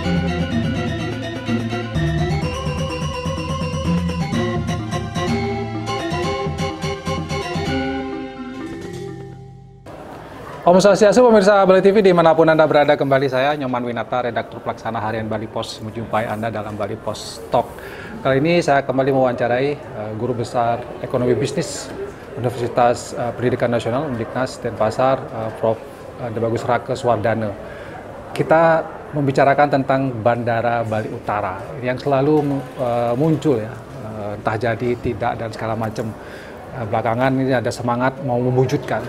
Om Swastiastu, pemirsa Bali TV dimanapun Anda berada, kembali saya Nyoman Winata, redaktur pelaksana harian Bali Pos, menjumpai Anda dalam Bali Pos Talk. Kali ini saya kembali mewawancarai Guru Besar Ekonomi Bisnis Universitas Pendidikan Nasional Undiknas Denpasar, Prof. Debagus Rake Suwardana. Kita membicarakan tentang Bandara Bali Utara yang selalu muncul ya, entah jadi, tidak, dan segala macam. Belakangan ini ada semangat mau mewujudkan.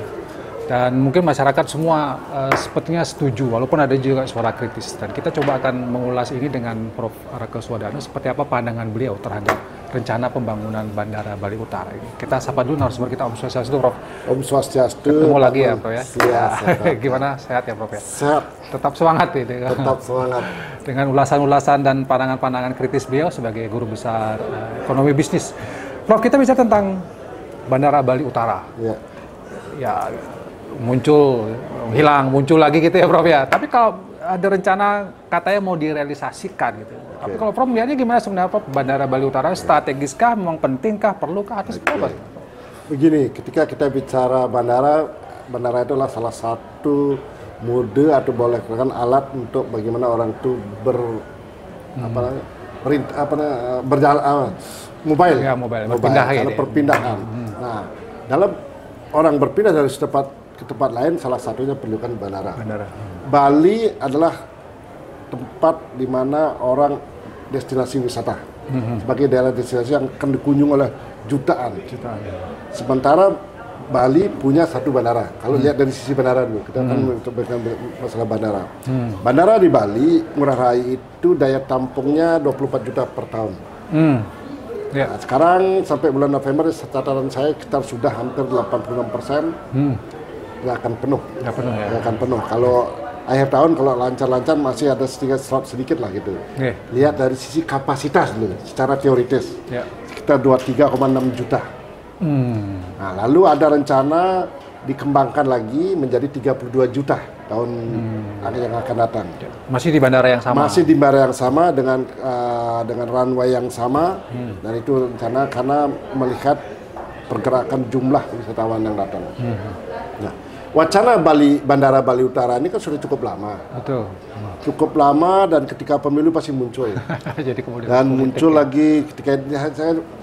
Dan mungkin masyarakat semua sepertinya setuju, walaupun ada juga suara kritis. Dan kita coba akan mengulas ini dengan Prof. Rake Suwardana, seperti apa pandangan beliau terhadap rencana pembangunan Bandara Bali Utara ini. Kita sapa dulu narasumber kita, Om Swastiastu, Prof. Om Swastiastu. Ketemu lagi ya, Prof ya? Siap. Gimana, sehat ya, Prof ya? Sehat. Tetap semangat ya? Tetap semangat. Dengan ulasan-ulasan dan pandangan-pandangan kritis beliau sebagai Guru Besar Ekonomi Bisnis. Prof, kita bicara tentang Bandara Bali Utara. Ya, muncul, hilang, muncul lagi gitu ya, Prof ya. Tapi kalau ada rencana katanya mau direalisasikan gitu. Tapi kalau Prof melihatnya gimana sebenarnya, Prof? Bandara Bali Utara strategiskah, memang pentingkah, perlukah, atau seperti apa? Begini, ketika kita bicara bandara itu adalah salah satu mode atau boleh dikatakan alat untuk bagaimana orang itu berjalan mobile, perpindahan. Nah, dalam orang berpindah dari tempat ke tempat lain, salah satunya perlukan bandara. Bali adalah tempat di mana orang destinasi wisata, sebagai daerah destinasi yang akan dikunjung oleh jutaan. Sementara Bali punya satu bandara. Kalau lihat dari sisi bandara dulu, kita akan membicarakan masalah bandara. Bandara di Bali, Ngurah Rai itu daya tampungnya 24 juta per tahun. Nah, sekarang sampai bulan November, catatan saya sekitar sudah hampir 86%. Nggak akan penuh. Nggak akan penuh. Kalau akhir tahun, kalau lancar-lancar masih ada slot sedikit lah gitu. Lihat dari sisi kapasitas dulu, secara teoritis. Sekitar 23,6 juta. Nah, lalu ada rencana dikembangkan lagi menjadi 32 juta tahun yang akan datang. Masih di bandara yang sama? Masih di bandara yang sama dengan runway yang sama. Dan itu rencana karena melihat pergerakan jumlah wisatawan yang datang. Nah, wacana Bandara Bali Utara ini kan sudah cukup lama. Betul. Cukup lama, dan ketika pemilu pasti muncul. Jadi dan muncul lagi ketika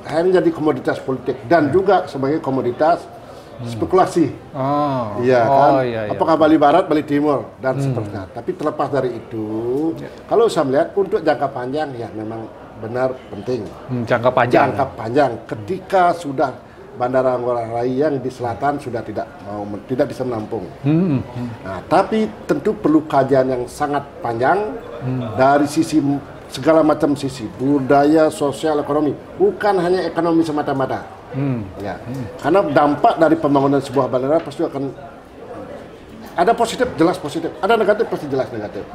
hanya jadi komoditas politik dan juga sebagai komoditas spekulasi. Apakah Bali Barat, Bali Timur, dan seterusnya. Tapi terlepas dari itu, kalau saya melihat untuk jangka panjang ya memang benar penting. Jangka panjang. Ketika sudah Bandara Ngurah Rai yang di selatan sudah tidak bisa menampung. Nah, tapi tentu perlu kajian yang sangat panjang dari sisi segala macam sisi, budaya, sosial, ekonomi, bukan hanya ekonomi semata-mata. Karena dampak dari pembangunan sebuah bandara pasti akan ada positif, jelas positif, ada negatif, pasti jelas negatif.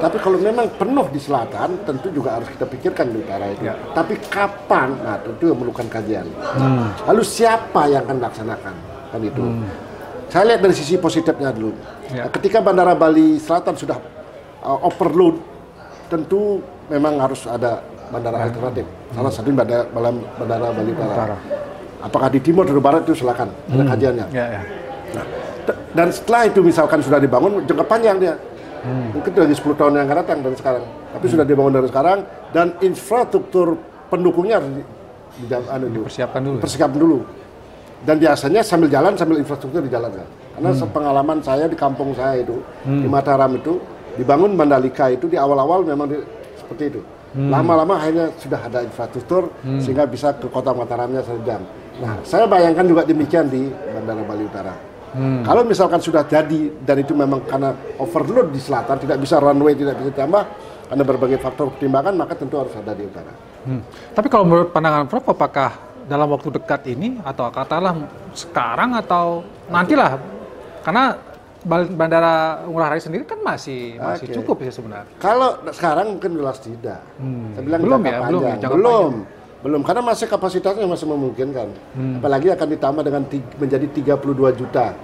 Tapi kalau memang penuh di selatan, tentu juga harus kita pikirkan di utara itu. Tapi kapan? Nah, tentu memerlukan kajian. Lalu siapa yang akan melaksanakan? Kan itu. Saya lihat dari sisi positifnya dulu. Ketika Bandara Bali Selatan sudah overload, tentu memang harus ada bandara alternatif. Salah satunya Bandara Bali Utara. Apakah di timur atau barat itu silakan, ada kajiannya. Nah, dan setelah itu misalkan sudah dibangun, jangka panjang dia. Mungkin lagi 10 tahun yang akan datang dari sekarang. Tapi sudah dibangun dari sekarang, dan infrastruktur pendukungnya harus dipersiapkan dulu. Dan biasanya sambil jalan, sambil infrastruktur dijalankan. Karena pengalaman saya di kampung saya itu, di Mataram itu, dibangun Mandalika itu di awal-awal memang seperti itu. Lama-lama akhirnya sudah ada infrastruktur, sehingga bisa ke kota Mataramnya sejam. Nah, saya bayangkan juga demikian di Bandara Bali Utara. Kalau misalkan sudah jadi, dan itu memang karena overload di selatan, tidak bisa runway, tidak bisa ditambah, karena berbagai faktor pertimbangan, maka tentu harus ada di utara. Tapi kalau menurut pandangan Prof, apakah dalam waktu dekat ini, atau katakanlah sekarang, atau nantilah, karena Bandara Ngurah Rai sendiri kan masih cukup ya sebenarnya? Kalau sekarang mungkin jelas tidak. Saya bilang belum, karena masih kapasitasnya masih memungkinkan. Apalagi akan ditambah dengan menjadi 32 juta.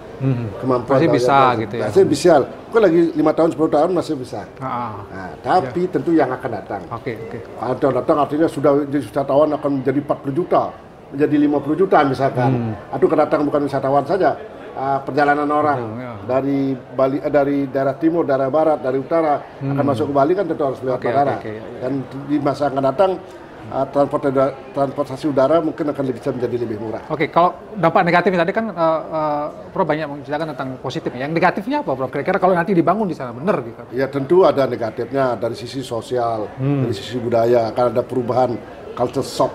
kemampuan masih bisa Bali gitu ya. masih bisa. Kok lagi 5 tahun 10 tahun masih bisa. Nah, tapi tentu yang akan datang. Oke. Atau datang artinya sudah jadi wisatawan akan menjadi 40 juta, menjadi 50 juta misalkan. Atau kedatangan bukan wisatawan saja, perjalanan orang dari Bali, dari daerah timur, daerah barat, dari utara akan masuk ke Bali kan tentu harus lewat bandara. Dan di masa akan datang transportasi udara mungkin akan bisa menjadi lebih murah. Oke, kalau dampak negatifnya tadi kan Prof banyak menceritakan tentang positifnya. Yang negatifnya apa, Prof? Kira-kira kalau nanti dibangun di sana benar gitu? Ya tentu ada negatifnya dari sisi sosial, dari sisi budaya, akan ada perubahan culture shock.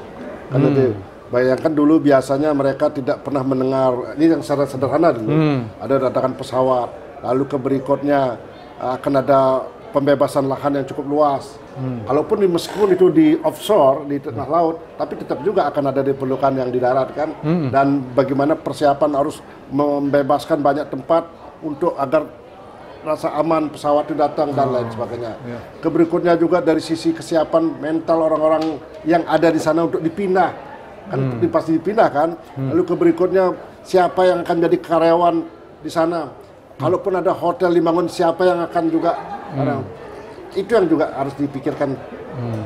Karena bayangkan dulu biasanya mereka tidak pernah mendengar, ini yang secara sederhana dulu, ada datangan pesawat, lalu ke berikutnya akan ada pembebasan lahan yang cukup luas. Kalaupun meskipun itu di offshore, di tengah laut, tapi tetap juga akan ada diperlukan yang di darat kan. Dan bagaimana persiapan harus membebaskan banyak tempat untuk agar rasa aman pesawat itu datang dan lain sebagainya. Berikutnya juga dari sisi kesiapan mental orang-orang yang ada di sana untuk dipindah. Kan pasti dipindah kan. Lalu berikutnya siapa yang akan jadi karyawan di sana. Kalaupun ada hotel dibangun, siapa yang akan juga itu yang juga harus dipikirkan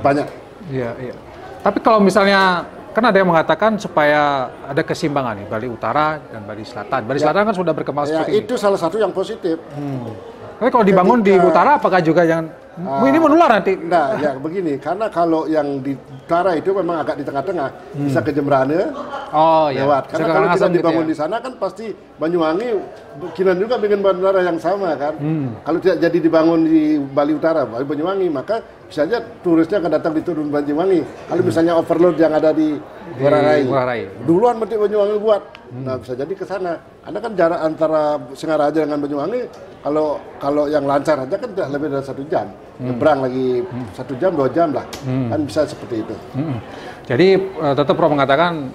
banyak. Iya. Tapi kalau misalnya kan ada yang mengatakan supaya ada keseimbangan nih, Bali Utara dan Bali Selatan. Bali Selatan kan sudah berkembang seperti itu salah satu yang positif. Tapi kalau dibangun di utara, apakah juga yang ini menular nanti? Nah, ya begini, karena kalau yang di utara itu memang agak di tengah-tengah, bisa ke Jemberana, lewat. Karena kalau tidak dibangun di sana kan pasti Banyuwangi kemungkinan juga bikin bandara yang sama kan. Kalau tidak jadi dibangun di Bali Utara, Banyuwangi, maka bisa saja turisnya akan datang di turun Banyuwangi. Kalau misalnya overload yang ada di Ngurah Rai. Duluan berarti Banyuwangi buat. Nah, bisa jadi ke sana. Karena kan jarak antara Singaraja dengan Banyuwangi kalau yang lancar aja kan tidak lebih dari 1 jam. Nyebrang lagi 1 jam 2 jam lah. Kan bisa seperti itu. Jadi tetap Prof mengatakan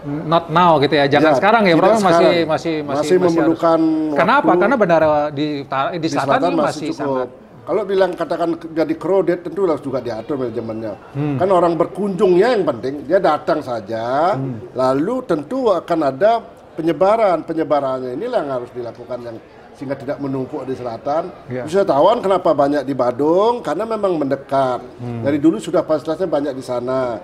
not now gitu ya. Jangan sekarang ya, Prof masih memerlukan waktu. Kenapa? Karena bandara di selatan masih cukup. sangat. Kalau bilang katakan jadi crowded tentu harus juga diatur manajemennya. Kan orang berkunjungnya yang penting, dia datang saja, lalu tentu akan ada penyebarannya inilah yang harus dilakukan yang sehingga tidak menumpuk di selatan. Wisatawan kenapa banyak di Badung? Karena memang mendekat. Dari dulu sudah fasilitasnya banyak di sana.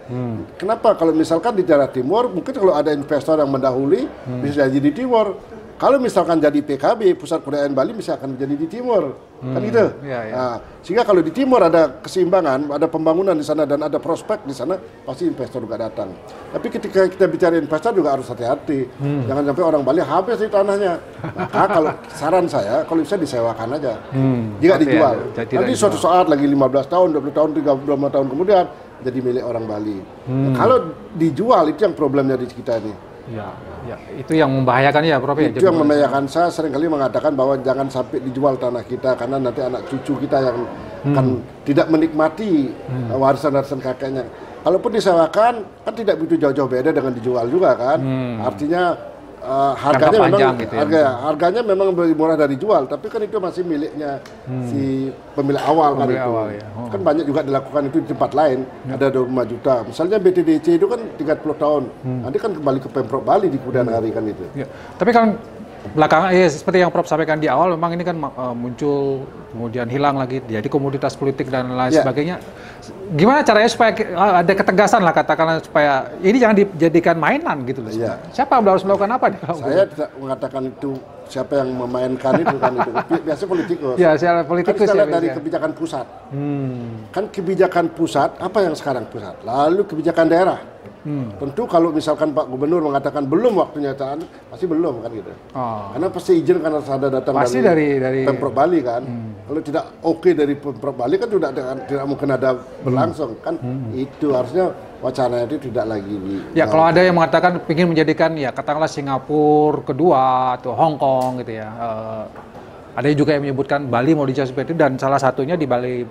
Kenapa? Kalau misalkan di daerah timur, mungkin kalau ada investor yang mendahului, bisa jadi di timur. Kalau misalkan jadi PKB, Pusat Kebudayaan Bali bisa akan jadi di timur, kan gitu. Nah, sehingga kalau di timur ada keseimbangan, ada pembangunan di sana dan ada prospek di sana, pasti investor juga datang. Tapi ketika kita bicara investor juga harus hati-hati, jangan sampai orang Bali habis di tanahnya. Maka kalau saran saya, kalau bisa disewakan aja, jika dijual. Nanti suatu saat lagi 15 tahun, 20 tahun, 35 tahun kemudian jadi milik orang Bali. Nah, kalau dijual itu yang problemnya di kita ini. Ya, itu yang membahayakan ya, Prof. Itu yang membahayakan. Saya seringkali mengatakan bahwa jangan sampai dijual tanah kita karena nanti anak cucu kita yang akan tidak menikmati warisan-warisan kakeknya. Kalaupun disewakan kan tidak begitu jauh-jauh beda dengan dijual juga kan. Artinya harganya memang gitu ya, harganya memang lebih murah dari jual, tapi kan itu masih miliknya si pemilik awal kan itu. Kan banyak juga dilakukan itu di tempat lain, ada 25 juta. Misalnya BTDC itu kan 30 tahun. Nanti kan kembali ke Pemprov Bali di kemudian hari kan itu. Tapi kan belakangan seperti yang Prof sampaikan di awal, memang ini kan muncul kemudian hilang lagi jadi komoditas politik dan lain sebagainya. Gimana caranya supaya ada ketegasan lah, katakanlah supaya ini jangan dijadikan mainan gitu loh. Siapa yang harus melakukan apa? Saya tidak mengatakan itu siapa yang memainkan itu kan itu. Biasa politikus. Ya, secara politikus. Kan kita lihat dari kebijakan pusat. Kan kebijakan pusat apa yang sekarang pusat? Lalu kebijakan daerah. Tentu kalau misalkan Pak Gubernur mengatakan belum waktunya tahan, pasti belum kan gitu. Karena pasti izin karena ada datang dari Pemprov Bali kan. Kalau tidak oke dari Pemprov Bali kan tidak mungkin ada berlangsung kan. Itu harusnya wacana itu tidak lagi kalau ada yang mengatakan ingin menjadikan ya katakanlah Singapura kedua atau Hong Kong gitu ya. Ada juga yang menyebutkan Bali mau dijadikan seperti itu dan salah satunya di Bali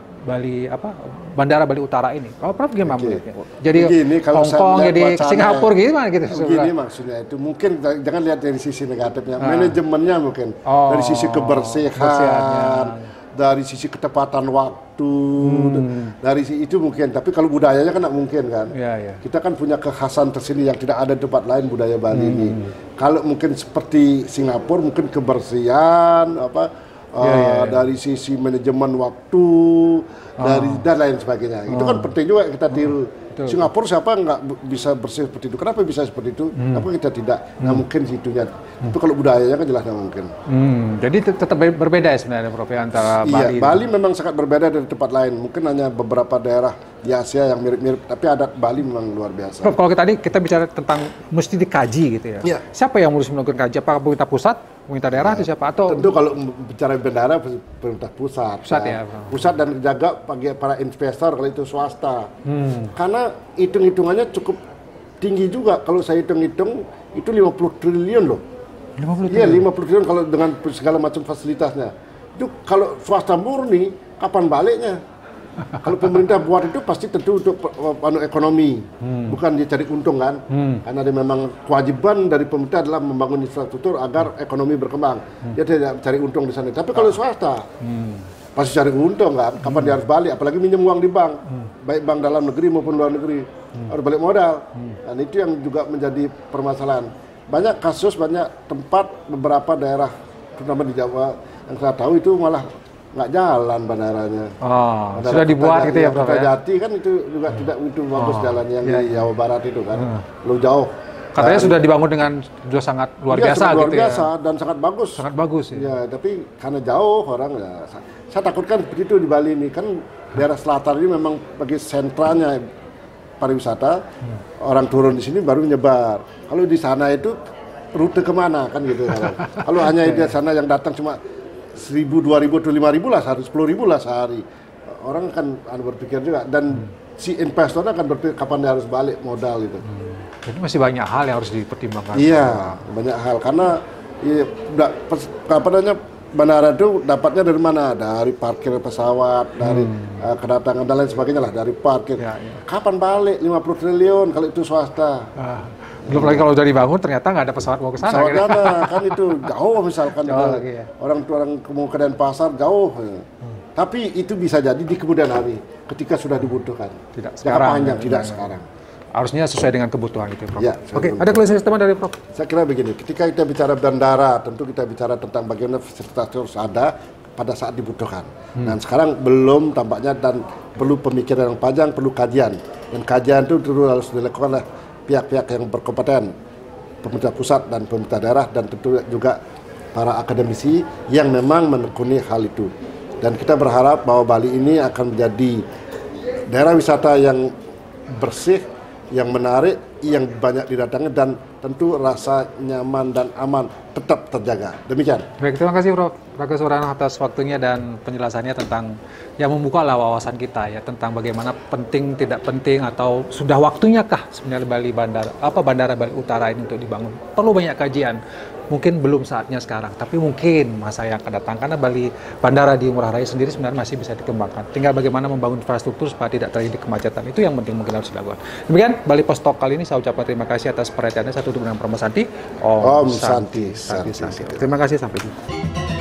Bandara Bali Utara ini. Kalau Prof gimana melihatnya? Jadi Hong Kong jadi Singapura gimana gitu? Begini maksudnya itu mungkin jangan lihat dari sisi negatifnya, manajemennya mungkin dari sisi kebersihan, dari sisi ketepatan waktu, dari sisi itu mungkin. Tapi kalau budayanya kan nggak mungkin kan. Kita kan punya kekhasan tersendiri yang tidak ada di tempat lain budaya Bali ini. Kalau mungkin seperti Singapura, mungkin kebersihan, dari sisi manajemen waktu, dan lain sebagainya. Itu kan penting juga kita tiru. Singapura siapa nggak bisa bersih seperti itu? Kenapa bisa seperti itu? Kenapa kita tidak? Nggak mungkin situnya. Itu kalau budayanya kan jelas nggak mungkin. Jadi tetap berbeda ya sebenarnya Prof antara Bali. Iya, Bali memang sangat berbeda dari tempat lain. Mungkin hanya beberapa daerah di Asia yang mirip-mirip, tapi adat Bali memang luar biasa. Prof, kalau tadi kita bicara tentang mesti dikaji gitu ya. Siapa yang harus melakukan kaji? Apakah pemerintah pusat, pemerintah daerah atau siapa? Atau tentu kalau bicara bendara pemerintah pusat. Pusat dan jaga bagi para investor kalau itu swasta. Karena hitung-hitungannya cukup tinggi juga. Kalau saya hitung-hitung itu 50 triliun loh. 50 triliun? Iya, 50 triliun kalau dengan segala macam fasilitasnya. Itu kalau swasta murni, kapan baliknya? Kalau pemerintah buat itu pasti tentu untuk ekonomi, bukan dia cari untung kan? Karena dia memang kewajiban dari pemerintah adalah membangun infrastruktur agar ekonomi berkembang. Dia tidak cari untung di sana. Tapi kalau swasta, pasti cari untung kan? Kapan dia harus balik? Apalagi minjem uang di bank, baik bank dalam negeri maupun luar negeri, harus balik modal. Dan itu yang juga menjadi permasalahan. Banyak kasus, banyak tempat, beberapa daerah, terutama di Jawa, yang saya tahu itu malah nggak jalan bandaranya. Sudah dibuat gitu ya, Prof? Jati kan itu juga tidak begitu bagus jalan yang di Jawa Barat itu kan, lu jauh. Katanya sudah dibangun dengan sudah sangat luar biasa luar gitu biasa ya. Dan sangat bagus. Sangat bagus ya. Ya, tapi karena jauh orang ya. Saya takutkan begitu di Bali ini kan daerah selatan ini memang bagi sentranya pariwisata. Orang turun di sini baru menyebar. Kalau di sana itu rute kemana kan gitu. Kalau hanya di sana yang datang cuma 1.000, 2.000, 5.000 lah sehari, 10.000 lah sehari. Orang kan berpikir juga dan si investornya akan berpikir kapan dia harus balik modal itu. Jadi masih banyak hal yang harus dipertimbangkan. Iya, banyak hal karena bandara itu dapatnya dari mana? Dari parkir pesawat, dari kedatangan dan lain sebagainya lah, dari parkir. Kapan balik 50 triliun kalau itu swasta? Belum lagi kalau udah dibangun ternyata nggak ada pesawat mau ke sana. Pesawat ada, kan itu jauh misalkan orang mau ke Denpasar jauh. Tapi itu bisa jadi di kemudian hari ketika sudah dibutuhkan. Tidak sekarang. Tidak sekarang. Harusnya sesuai dengan kebutuhan itu, Prof. Ya, Oke, ada closing statement dari Prof? Saya kira begini, ketika kita bicara bandara, tentu kita bicara tentang bagaimana fasilitas harus ada pada saat dibutuhkan. Dan sekarang belum tampaknya dan perlu pemikiran yang panjang, perlu kajian. Dan kajian itu dulu harus dilakukan oleh pihak-pihak yang berkompeten, pemerintah pusat dan pemerintah daerah, dan tentu juga para akademisi yang memang menekuni hal itu. Dan kita berharap bahwa Bali ini akan menjadi daerah wisata yang bersih, yang menarik, yang banyak didatangi, dan tentu rasa nyaman dan aman tetap terjaga. Demikian. Baik, terima kasih Prof. Raka Surana atas waktunya dan penjelasannya tentang yang membuka lah wawasan kita ya tentang bagaimana penting tidak penting atau sudah waktunya kah sebenarnya Bandara Bali Utara ini untuk dibangun. Perlu banyak kajian. Mungkin belum saatnya sekarang, tapi mungkin masa yang akan datang karena bandara di Ngurah Rai sendiri sebenarnya masih bisa dikembangkan. Tinggal bagaimana membangun infrastruktur supaya tidak terjadi kemacetan. Itu yang penting mungkin harus dilakukan. Demikian Bali Pos Talk kali ini saya ucapkan terima kasih atas perhatiannya. Saya tutup dengan Prof. Santi. Om Santi. Terima kasih, sampai jumpa.